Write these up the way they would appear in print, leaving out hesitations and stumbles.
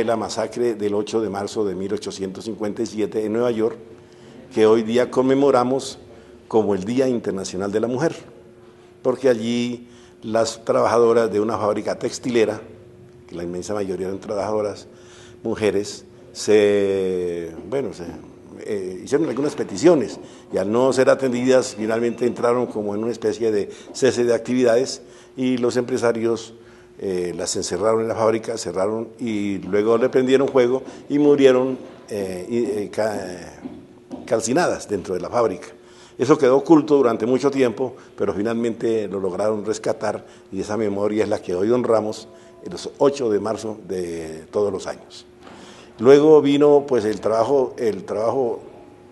la masacre del 8 de marzo de 1857 en Nueva York, que hoy día conmemoramos como el Día Internacional de la Mujer, porque allí las trabajadoras de una fábrica textilera, que la inmensa mayoría eran trabajadoras mujeres, hicieron algunas peticiones y al no ser atendidas finalmente entraron como en una especie de cese de actividades y los empresarios las encerraron en la fábrica, cerraron y luego le prendieron fuego y murieron calcinadas dentro de la fábrica. Eso quedó oculto durante mucho tiempo, pero finalmente lo lograron rescatar y esa memoria es la que hoy honramos el 8 de marzo de todos los años. Luego vino pues el trabajo,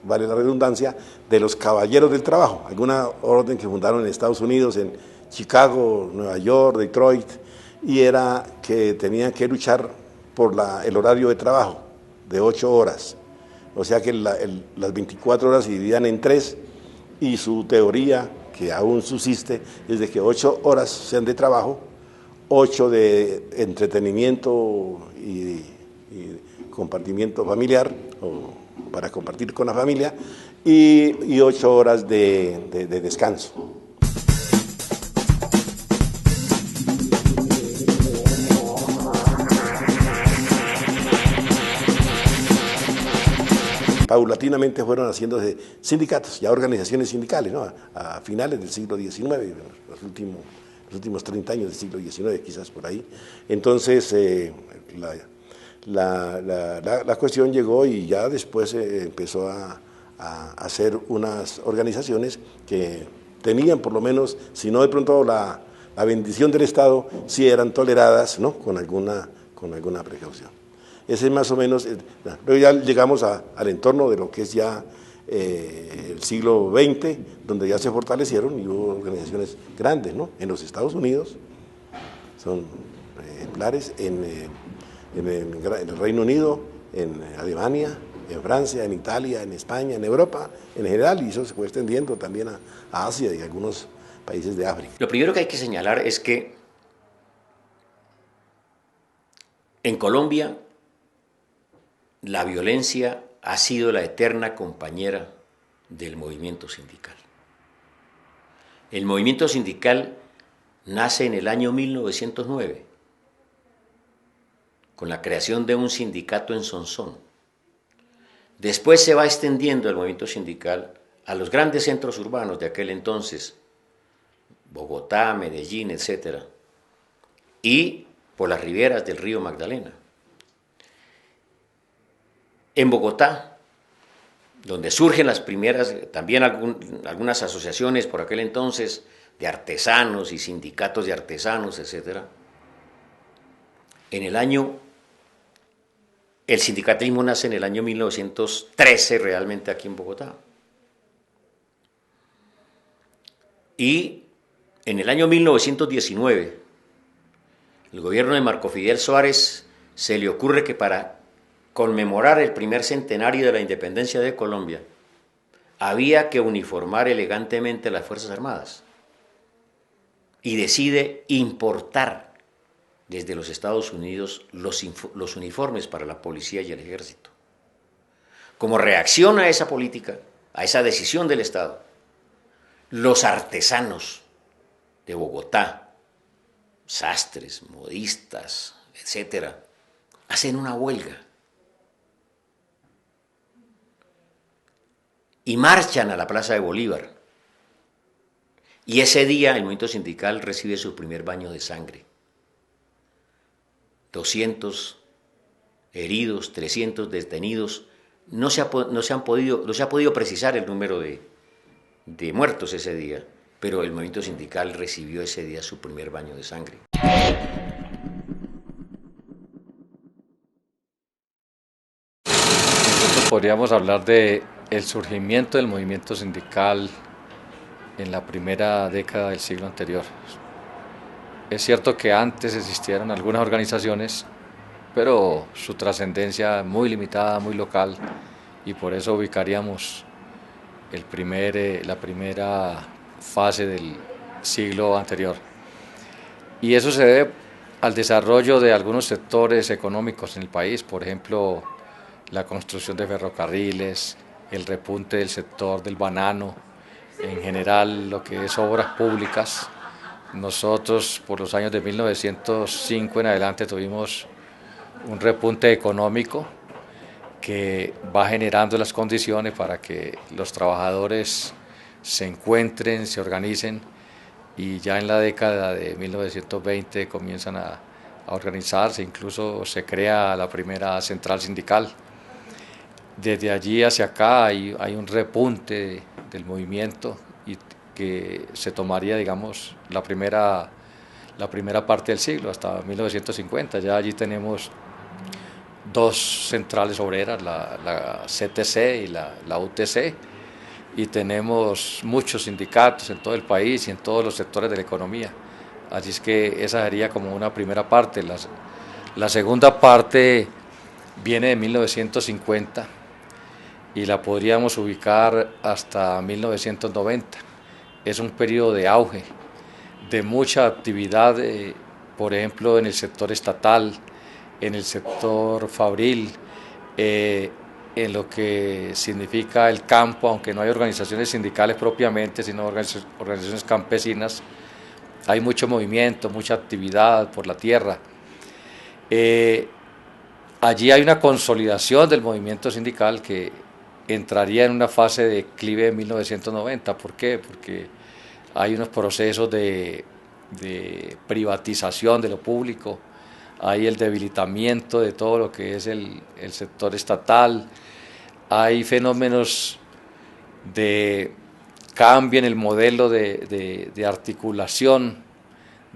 vale la redundancia, de los caballeros del trabajo, alguna orden que fundaron en Estados Unidos, en Chicago, Nueva York, Detroit, y era que tenían que luchar por el horario de trabajo de 8 horas, o sea que las 24 horas se dividían en 3 y su teoría, que aún subsiste, es de que 8 horas sean de trabajo, 8 de entretenimiento y compartimiento familiar, o para compartir con la familia, y 8 horas de descanso. Paulatinamente fueron haciéndose sindicatos, ya organizaciones sindicales, ¿no? A finales del siglo XIX, los últimos 30 años del siglo XIX, quizás por ahí. Entonces, la cuestión llegó y ya después empezó a hacer unas organizaciones que tenían por lo menos, si no de pronto la bendición del Estado, sí eran toleradas, ¿no? Con alguna precaución. Ese es más o menos, luego ya llegamos al entorno de lo que es ya el siglo XX, donde ya se fortalecieron y hubo organizaciones grandes, ¿no? En los Estados Unidos, son ejemplares, en el Reino Unido, en Alemania, en Francia, en Italia, en España, en Europa, en general, y eso se fue extendiendo también a Asia y a algunos países de África. Lo primero que hay que señalar es que en Colombia la violencia ha sido la eterna compañera del movimiento sindical. El movimiento sindical nace en el año 1909, con la creación de un sindicato en Sonsón. Después se va extendiendo el movimiento sindical a los grandes centros urbanos de aquel entonces, Bogotá, Medellín, etc., y por las riberas del río Magdalena. En Bogotá, donde surgen las primeras, también algunas asociaciones por aquel entonces de artesanos y sindicatos de artesanos, etc. El sindicalismo nace en el año 1913 realmente aquí en Bogotá. Y en el año 1919, el gobierno de Marco Fidel Suárez se le ocurre que para conmemorar el primer centenario de la independencia de Colombia, había que uniformar elegantemente las Fuerzas Armadas y decide importar desde los Estados Unidos los uniformes para la policía y el ejército. Como reacción a esa política, a esa decisión del Estado, los artesanos de Bogotá, sastres, modistas, etcétera, hacen una huelga y marchan a la Plaza de Bolívar. Y ese día el movimiento sindical recibe su primer baño de sangre. 200 heridos, 300 detenidos. No se ha podido precisar el número de muertos ese día, pero el movimiento sindical recibió ese día su primer baño de sangre. Nosotros podríamos hablar de el surgimiento del movimiento sindical en la primera década del siglo anterior. Es cierto que antes existieron algunas organizaciones, pero su trascendencia muy limitada, muy local, y por eso ubicaríamos la primera fase del siglo anterior. Y eso se debe al desarrollo de algunos sectores económicos en el país, por ejemplo, la construcción de ferrocarriles, el repunte del sector del banano, en general lo que es obras públicas. Nosotros por los años de 1905 en adelante tuvimos un repunte económico que va generando las condiciones para que los trabajadores se encuentren, se organicen, y ya en la década de 1920 comienzan a organizarse, incluso se crea la primera central sindical. Desde allí hacia acá hay un repunte del movimiento y que se tomaría, digamos, la primera parte del siglo, hasta 1950. Ya allí tenemos dos centrales obreras, la CTC y la UTC, y tenemos muchos sindicatos en todo el país y en todos los sectores de la economía. Así es que esa sería como una primera parte. La segunda parte viene de 1950 y la podríamos ubicar hasta 1990. Es un periodo de auge, de mucha actividad, por ejemplo, en el sector estatal, en el sector fabril, en lo que significa el campo, aunque no hay organizaciones sindicales propiamente, sino organizaciones campesinas. Hay mucho movimiento, mucha actividad por la tierra. Allí hay una consolidación del movimiento sindical que entraría en una fase de declive en 1990. ¿Por qué? Porque hay unos procesos de privatización de lo público, hay el debilitamiento de todo lo que es el sector estatal, hay fenómenos de cambio en el modelo de articulación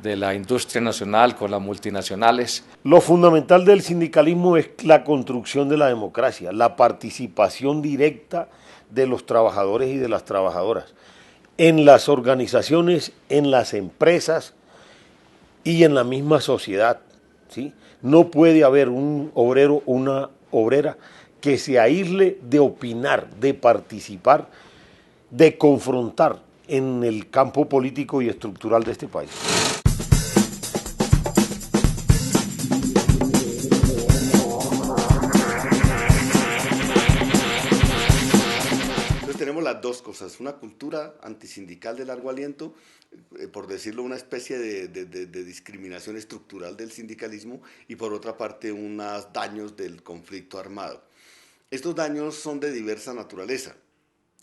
de la industria nacional con las multinacionales. Lo fundamental del sindicalismo es la construcción de la democracia, la participación directa de los trabajadores y de las trabajadoras en las organizaciones, en las empresas y en la misma sociedad, ¿sí? No puede haber un obrero, una obrera que se aísle de opinar, de participar, de confrontar en el campo político y estructural de este país. Tenemos las dos cosas, una cultura antisindical de largo aliento, por decirlo, una especie de discriminación estructural del sindicalismo, y por otra parte unos daños del conflicto armado. Estos daños son de diversa naturaleza.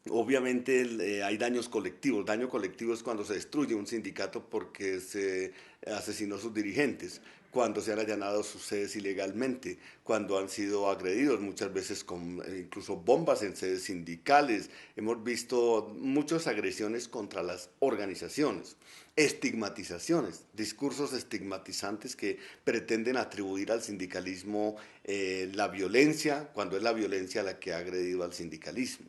Obviamente hay daños colectivos. Daño colectivo es cuando se destruye un sindicato porque se asesinó a sus dirigentes, cuando se han allanado sus sedes ilegalmente, cuando han sido agredidos muchas veces con incluso bombas en sedes sindicales. Hemos visto muchas agresiones contra las organizaciones, estigmatizaciones, discursos estigmatizantes que pretenden atribuir al sindicalismo la violencia, cuando es la violencia la que ha agredido al sindicalismo.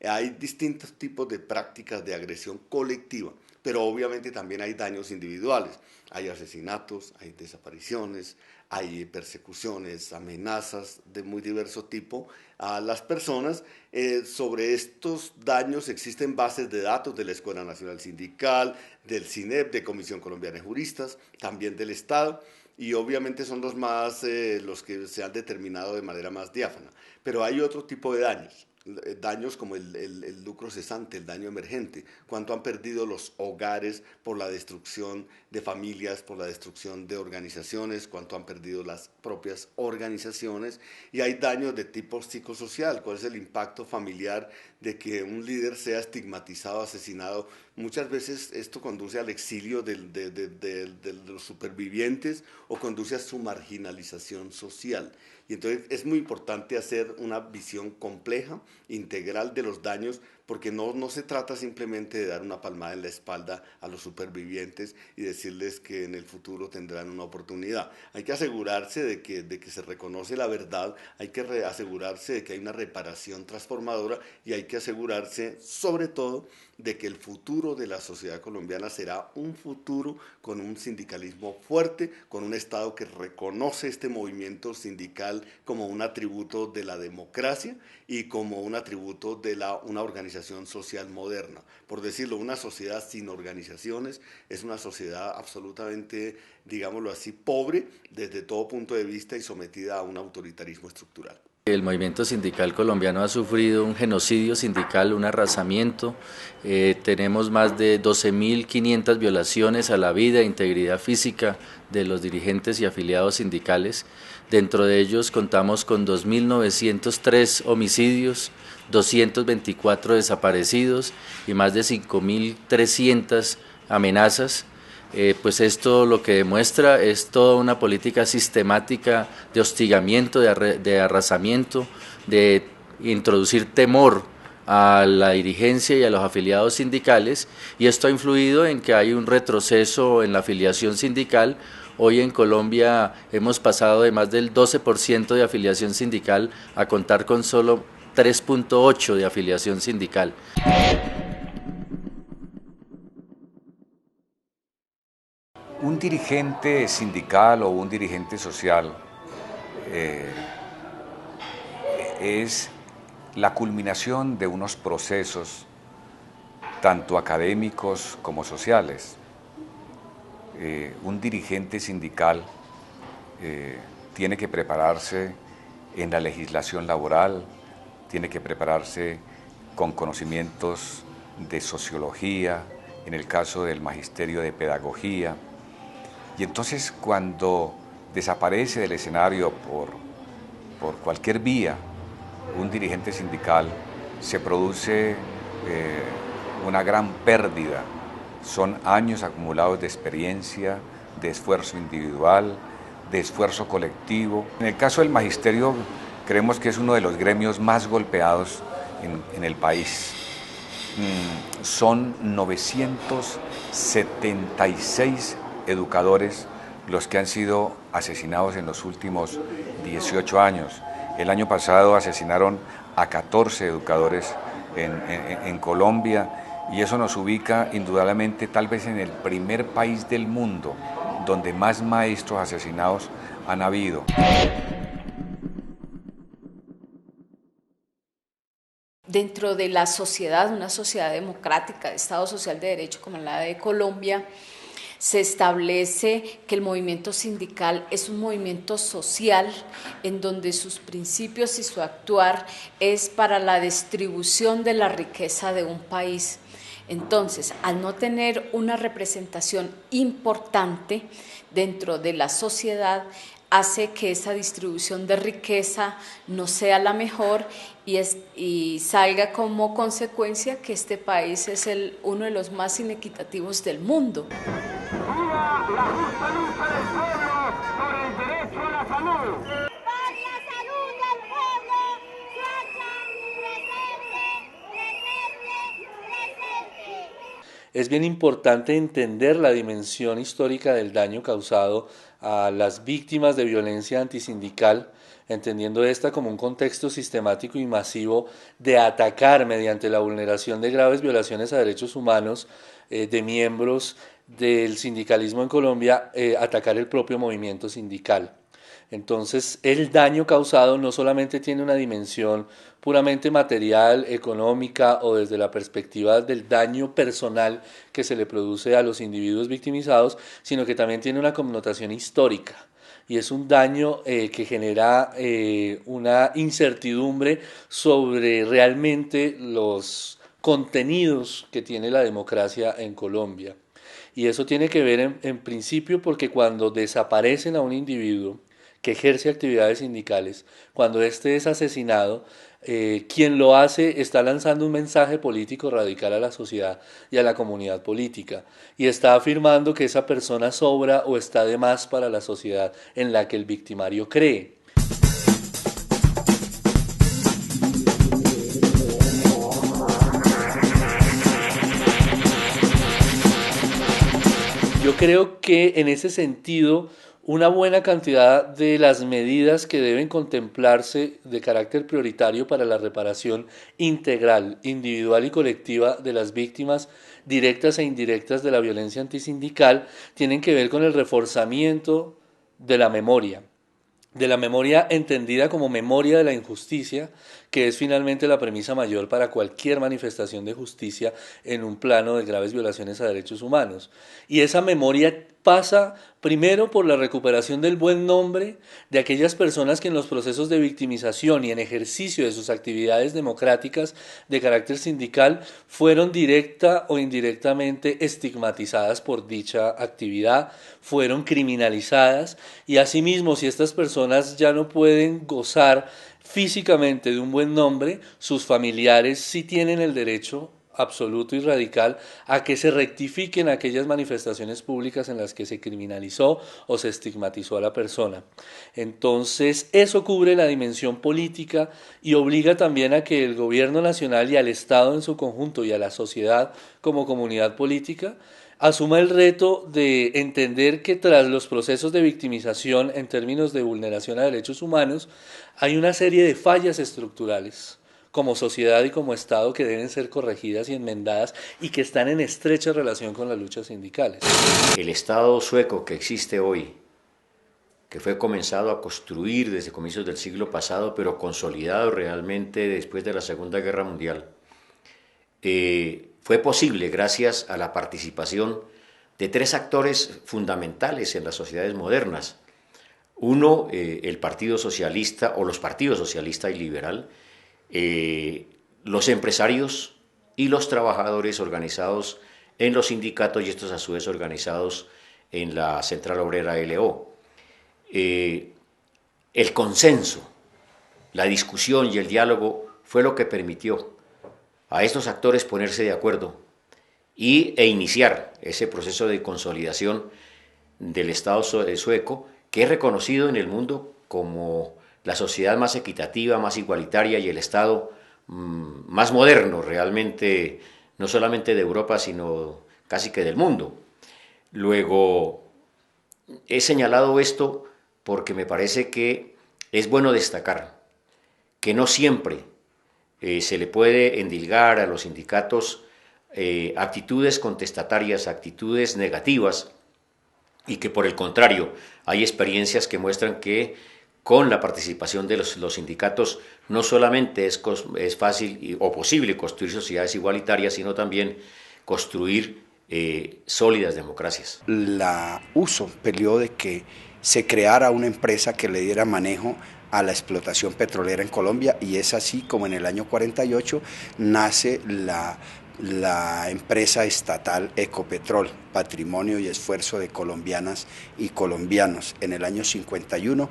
Hay distintos tipos de prácticas de agresión colectiva, pero obviamente también hay daños individuales. Hay asesinatos, hay desapariciones, hay persecuciones, amenazas de muy diverso tipo a las personas. Sobre estos daños existen bases de datos de la Escuela Nacional Sindical, del CINEP, de Comisión Colombiana de Juristas, también del Estado, y obviamente son los que se han determinado de manera más diáfana. Pero hay otro tipo de daños como el lucro cesante, el daño emergente, cuánto han perdido los hogares por la destrucción de familias, por la destrucción de organizaciones, cuánto han perdido las propias organizaciones, y hay daños de tipo psicosocial, cuál es el impacto familiar de que un líder sea estigmatizado, asesinado. Muchas veces esto conduce al exilio de los supervivientes o conduce a su marginalización social. Y entonces es muy importante hacer una visión compleja, integral de los daños, porque no se trata simplemente de dar una palmada en la espalda a los supervivientes y decirles que en el futuro tendrán una oportunidad. Hay que asegurarse de que se reconoce la verdad, hay que asegurarse de que hay una reparación transformadora, y hay que asegurarse, sobre todo, de que el futuro de la sociedad colombiana será un futuro con un sindicalismo fuerte, con un Estado que reconoce este movimiento sindical como un atributo de la democracia y como un atributo de una organización organización social moderna. Por decirlo, una sociedad sin organizaciones es una sociedad absolutamente, digámoslo así, pobre desde todo punto de vista y sometida a un autoritarismo estructural. El movimiento sindical colombiano ha sufrido un genocidio sindical, un arrasamiento. Tenemos más de 12.500 violaciones a la vida e integridad física de los dirigentes y afiliados sindicales. Dentro de ellos contamos con 2.903 homicidios, 224 desaparecidos y más de 5.300 amenazas. Pues esto lo que demuestra es toda una política sistemática de hostigamiento, de arrasamiento, de introducir temor a la dirigencia y a los afiliados sindicales, y esto ha influido en que hay un retroceso en la afiliación sindical. Hoy en Colombia hemos pasado de más del 12% de afiliación sindical a contar con solo 3.8% de afiliación sindical. Un dirigente sindical o un dirigente social es la culminación de unos procesos tanto académicos como sociales. Un dirigente sindical tiene que prepararse en la legislación laboral, tiene que prepararse con conocimientos de sociología, en el caso del magisterio de pedagogía. Y entonces cuando desaparece del escenario por cualquier vía un dirigente sindical, se produce una gran pérdida. Son años acumulados de experiencia, de esfuerzo individual, de esfuerzo colectivo. En el caso del magisterio, creemos que es uno de los gremios más golpeados en el país. Son 976 educadores los que han sido asesinados en los últimos 18 años. El año pasado asesinaron a 14 educadores en Colombia, y eso nos ubica indudablemente tal vez en el primer país del mundo donde más maestros asesinados han habido. Dentro de la sociedad, una sociedad democrática, de Estado social de derecho como la de Colombia, se establece que el movimiento sindical es un movimiento social en donde sus principios y su actuar es para la distribución de la riqueza de un país. Entonces, al no tener una representación importante dentro de la sociedad, hace que esa distribución de riqueza no sea la mejor y salga como consecuencia que este país es uno de los más inequitativos del mundo. ¡Viva la justa lucha del pueblo por el derecho a la salud! ¡Por la salud del pueblo! Presente. Es bien importante entender la dimensión histórica del daño causado a las víctimas de violencia antisindical, entendiendo esta como un contexto sistemático y masivo de atacar mediante la vulneración de graves violaciones a derechos humanos de miembros del sindicalismo en Colombia, atacar el propio movimiento sindical. Entonces, el daño causado no solamente tiene una dimensión puramente material, económica o desde la perspectiva del daño personal que se le produce a los individuos victimizados, sino que también tiene una connotación histórica. Y es un daño que genera una incertidumbre sobre realmente los contenidos que tiene la democracia en Colombia. Y eso tiene que ver en principio porque cuando desaparecen a un individuo que ejerce actividades sindicales, cuando éste es asesinado, quien lo hace está lanzando un mensaje político radical a la sociedad y a la comunidad política, y está afirmando que esa persona sobra o está de más para la sociedad en la que el victimario cree. Yo creo que en ese sentido una buena cantidad de las medidas que deben contemplarse de carácter prioritario para la reparación integral, individual y colectiva de las víctimas directas e indirectas de la violencia antisindical tienen que ver con el reforzamiento de la memoria, de la memoria entendida como memoria de la injusticia, que es finalmente la premisa mayor para cualquier manifestación de justicia en un plano de graves violaciones a derechos humanos. Y esa memoria pasa primero por la recuperación del buen nombre de aquellas personas que en los procesos de victimización y en ejercicio de sus actividades democráticas de carácter sindical fueron directa o indirectamente estigmatizadas por dicha actividad, fueron criminalizadas, y asimismo, si estas personas ya no pueden gozar físicamente de un buen nombre, sus familiares sí tienen el derecho absoluto y radical a que se rectifiquen aquellas manifestaciones públicas en las que se criminalizó o se estigmatizó a la persona. Entonces, eso cubre la dimensión política y obliga también a que el gobierno nacional y al Estado en su conjunto y a la sociedad como comunidad política asuma el reto de entender que tras los procesos de victimización en términos de vulneración a derechos humanos hay una serie de fallas estructurales como sociedad y como Estado que deben ser corregidas y enmendadas y que están en estrecha relación con las luchas sindicales. El Estado sueco que existe hoy, que fue comenzado a construir desde comienzos del siglo pasado, pero consolidado realmente después de la Segunda Guerra Mundial, fue posible gracias a la participación de tres actores fundamentales en las sociedades modernas. Uno, el Partido Socialista o los partidos socialista y liberal, los empresarios y los trabajadores organizados en los sindicatos y estos a su vez organizados en la Central Obrera LO. El consenso, la discusión y el diálogo fue lo que permitió a estos actores ponerse de acuerdo e iniciar ese proceso de consolidación del Estado sueco, que es reconocido en el mundo como la sociedad más equitativa, más igualitaria y el Estado más moderno realmente, no solamente de Europa, sino casi que del mundo. Luego, he señalado esto porque me parece que es bueno destacar que no siempre se le puede endilgar a los sindicatos actitudes contestatarias, actitudes negativas, y que por el contrario hay experiencias que muestran que con la participación de los sindicatos no solamente es fácil o posible construir sociedades igualitarias, sino también construir sólidas democracias. La USO peleó de que se creara una empresa que le diera manejo a la explotación petrolera en Colombia, y es así como en el año 48 nace la empresa estatal Ecopetrol, patrimonio y esfuerzo de colombianas y colombianos. En el año 51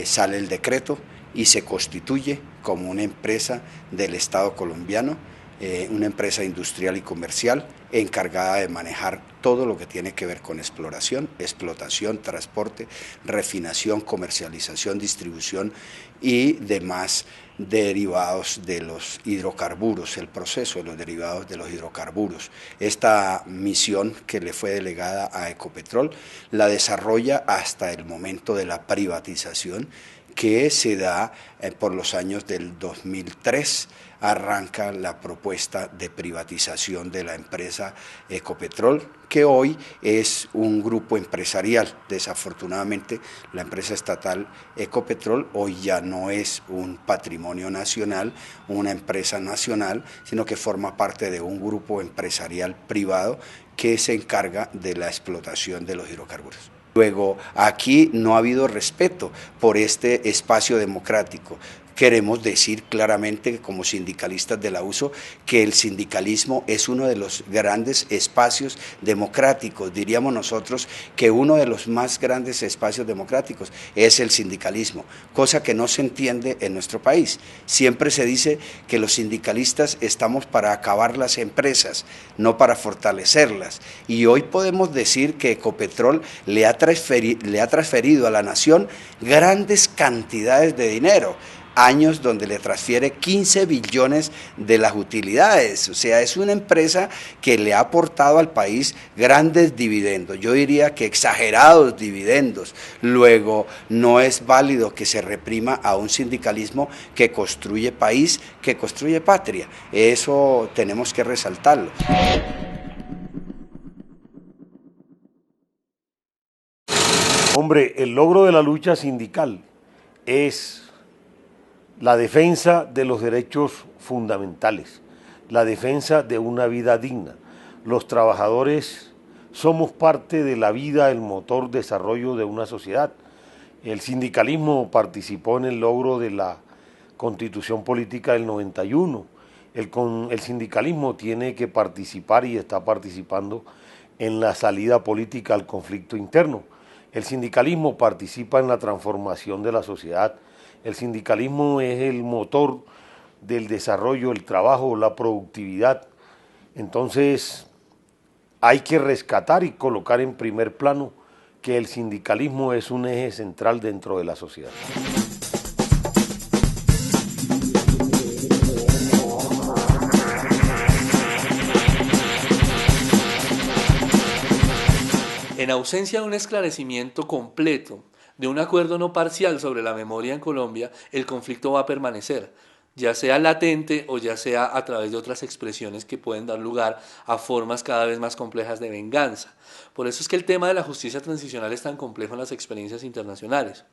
sale el decreto y se constituye como una empresa del Estado colombiano, una empresa industrial y comercial encargada de manejar todo lo que tiene que ver con exploración, explotación, transporte, refinación, comercialización, distribución y demás derivados de los hidrocarburos, el proceso de los derivados de los hidrocarburos. Esta misión que le fue delegada a Ecopetrol la desarrolla hasta el momento de la privatización, que se da por los años del 2003, arranca la propuesta de privatización de la empresa Ecopetrol, que hoy es un grupo empresarial. Desafortunadamente, la empresa estatal Ecopetrol hoy ya no es un patrimonio nacional, una empresa nacional, sino que forma parte de un grupo empresarial privado que se encarga de la explotación de los hidrocarburos. Luego, aquí no ha habido respeto por este espacio democrático. Queremos decir claramente, como sindicalistas de la USO, que el sindicalismo es uno de los grandes espacios democráticos. Diríamos nosotros que uno de los más grandes espacios democráticos es el sindicalismo, cosa que no se entiende en nuestro país. Siempre se dice que los sindicalistas estamos para acabar las empresas, no para fortalecerlas. Y hoy podemos decir que Ecopetrol le ha transferido a la nación grandes cantidades de dinero, años donde le transfiere 15 billones de las utilidades. O sea, es una empresa que le ha aportado al país grandes dividendos, yo diría que exagerados dividendos. Luego, no es válido que se reprima a un sindicalismo que construye país, que construye patria. Eso tenemos que resaltarlo. Hombre, el logro de la lucha sindical es la defensa de los derechos fundamentales, la defensa de una vida digna. Los trabajadores somos parte de la vida, el motor de desarrollo de una sociedad. El sindicalismo participó en el logro de la Constitución Política del 91. El sindicalismo tiene que participar y está participando en la salida política al conflicto interno. El sindicalismo participa en la transformación de la sociedad. El sindicalismo es el motor del desarrollo, el trabajo, la productividad. Entonces, hay que rescatar y colocar en primer plano que el sindicalismo es un eje central dentro de la sociedad. En ausencia de un esclarecimiento completo, de un acuerdo no parcial sobre la memoria en Colombia, el conflicto va a permanecer, ya sea latente o ya sea a través de otras expresiones que pueden dar lugar a formas cada vez más complejas de venganza. Por eso es que el tema de la justicia transicional es tan complejo en las experiencias internacionales.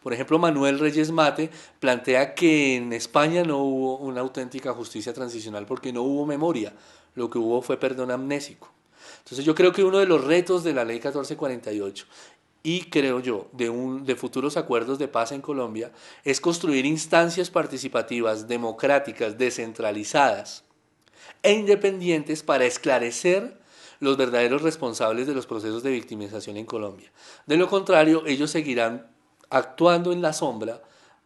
Por ejemplo, Manuel Reyes Mate plantea que en España no hubo una auténtica justicia transicional porque no hubo memoria, lo que hubo fue perdón amnésico. Entonces yo creo que uno de los retos de la ley 1448 y creo yo de futuros acuerdos de paz en Colombia es construir instancias participativas, democráticas, descentralizadas e independientes para esclarecer los verdaderos responsables de los procesos de victimización en Colombia. De lo contrario, ellos seguirán actuando en la sombra,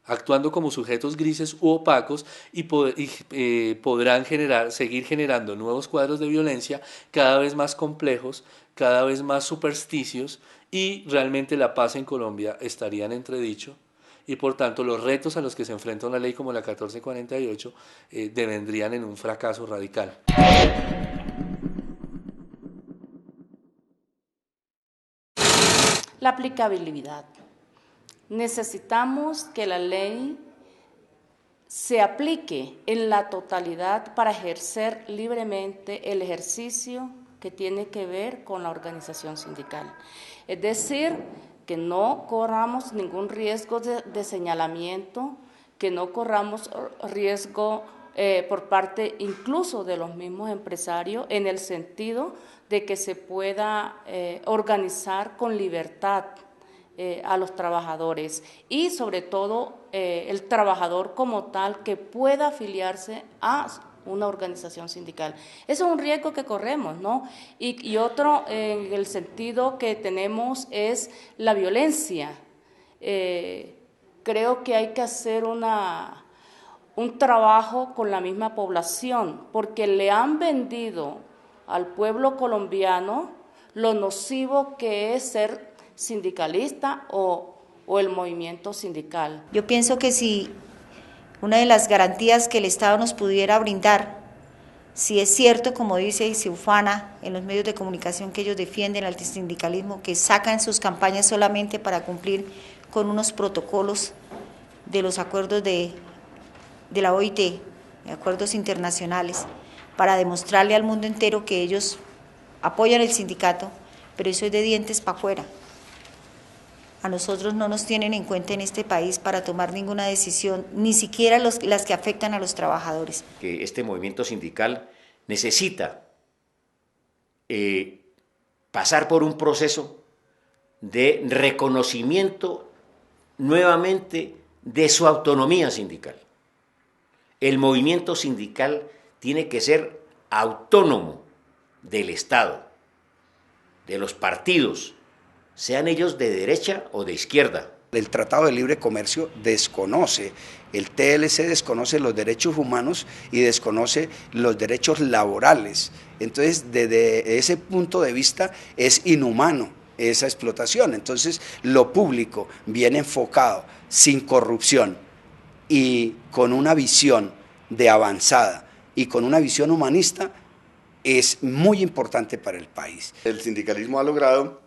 actuando como sujetos grises u opacos y podrán seguir generando nuevos cuadros de violencia cada vez más complejos, cada vez más supersticios, y realmente la paz en Colombia estaría en entredicho, y por tanto los retos a los que se enfrenta una ley como la 1448 devendrían en un fracaso radical. La aplicabilidad. Necesitamos que la ley se aplique en la totalidad para ejercer libremente el ejercicio que tiene que ver con la organización sindical. Es decir, que no corramos ningún riesgo de señalamiento, que no corramos riesgo por parte incluso de los mismos empresarios, en el sentido de que se pueda organizar con libertad a los trabajadores y sobre todo el trabajador como tal que pueda afiliarse a una organización sindical. Eso es un riesgo que corremos, ¿no? Y otro en el sentido que tenemos es la violencia. Creo que hay que hacer un trabajo con la misma población porque le han vendido al pueblo colombiano lo nocivo que es ser sindicalista o el movimiento sindical. Yo pienso que si una de las garantías que el Estado nos pudiera brindar, si es cierto, como dice y se ufana en los medios de comunicación que ellos defienden al sindicalismo, que sacan sus campañas solamente para cumplir con unos protocolos de los acuerdos de la OIT, de acuerdos internacionales, para demostrarle al mundo entero que ellos apoyan el sindicato, pero eso es de dientes para afuera. A nosotros no nos tienen en cuenta en este país para tomar ninguna decisión, ni siquiera las que afectan a los trabajadores. Que este movimiento sindical necesita pasar por un proceso de reconocimiento nuevamente de su autonomía sindical. El movimiento sindical tiene que ser autónomo del Estado, de los partidos, sean ellos de derecha o de izquierda. El Tratado de Libre Comercio desconoce, el TLC desconoce los derechos humanos y desconoce los derechos laborales. Entonces, desde ese punto de vista es inhumano esa explotación. Entonces, lo público bien enfocado, sin corrupción y con una visión de avanzada y con una visión humanista es muy importante para el país. El sindicalismo ha logrado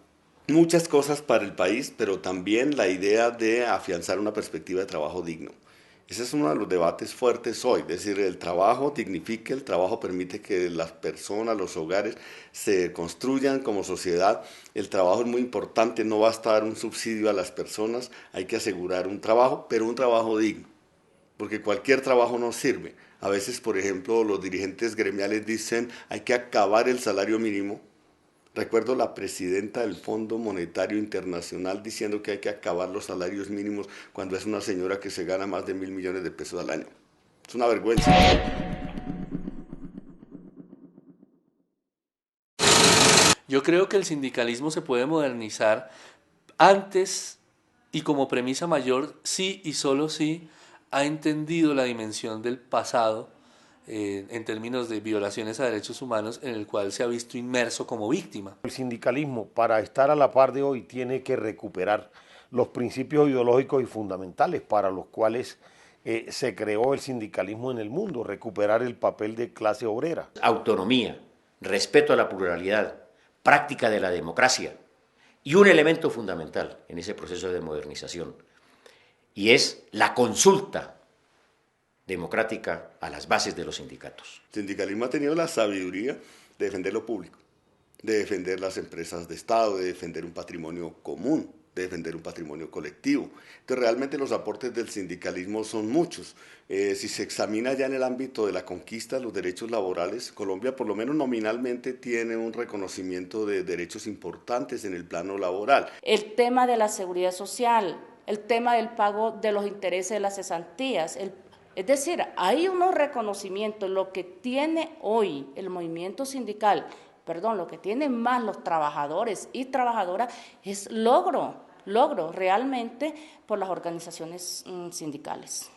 muchas cosas para el país, pero también la idea de afianzar una perspectiva de trabajo digno. Ese es uno de los debates fuertes hoy, es decir, el trabajo dignifica, el trabajo permite que las personas, los hogares se construyan como sociedad. El trabajo es muy importante, no basta dar un subsidio a las personas, hay que asegurar un trabajo, pero un trabajo digno, porque cualquier trabajo no sirve. A veces, por ejemplo, los dirigentes gremiales dicen hay que acabar el salario mínimo. Recuerdo la presidenta del Fondo Monetario Internacional diciendo que hay que acabar los salarios mínimos cuando es una señora que se gana más de 1.000 millones de pesos al año. Es una vergüenza. Yo creo que el sindicalismo se puede modernizar antes y como premisa mayor, sí y solo sí ha entendido la dimensión del pasado en términos de violaciones a derechos humanos en el cual se ha visto inmerso como víctima. El sindicalismo, para estar a la par de hoy, tiene que recuperar los principios ideológicos y fundamentales para los cuales se creó el sindicalismo en el mundo, recuperar el papel de clase obrera. Autonomía, respeto a la pluralidad, práctica de la democracia y un elemento fundamental en ese proceso de modernización, y es la consulta democrática a las bases de los sindicatos. El sindicalismo ha tenido la sabiduría de defender lo público, de defender las empresas de Estado, de defender un patrimonio común, de defender un patrimonio colectivo. Entonces, realmente los aportes del sindicalismo son muchos. Si se examina ya en el ámbito de la conquista de los derechos laborales, Colombia por lo menos nominalmente tiene un reconocimiento de derechos importantes en el plano laboral. El tema de la seguridad social, el tema del pago de los intereses de las cesantías, es decir, hay unos reconocimientos. Lo que tiene hoy el movimiento sindical, lo que tienen más los trabajadores y trabajadoras es logro realmente por las organizaciones sindicales.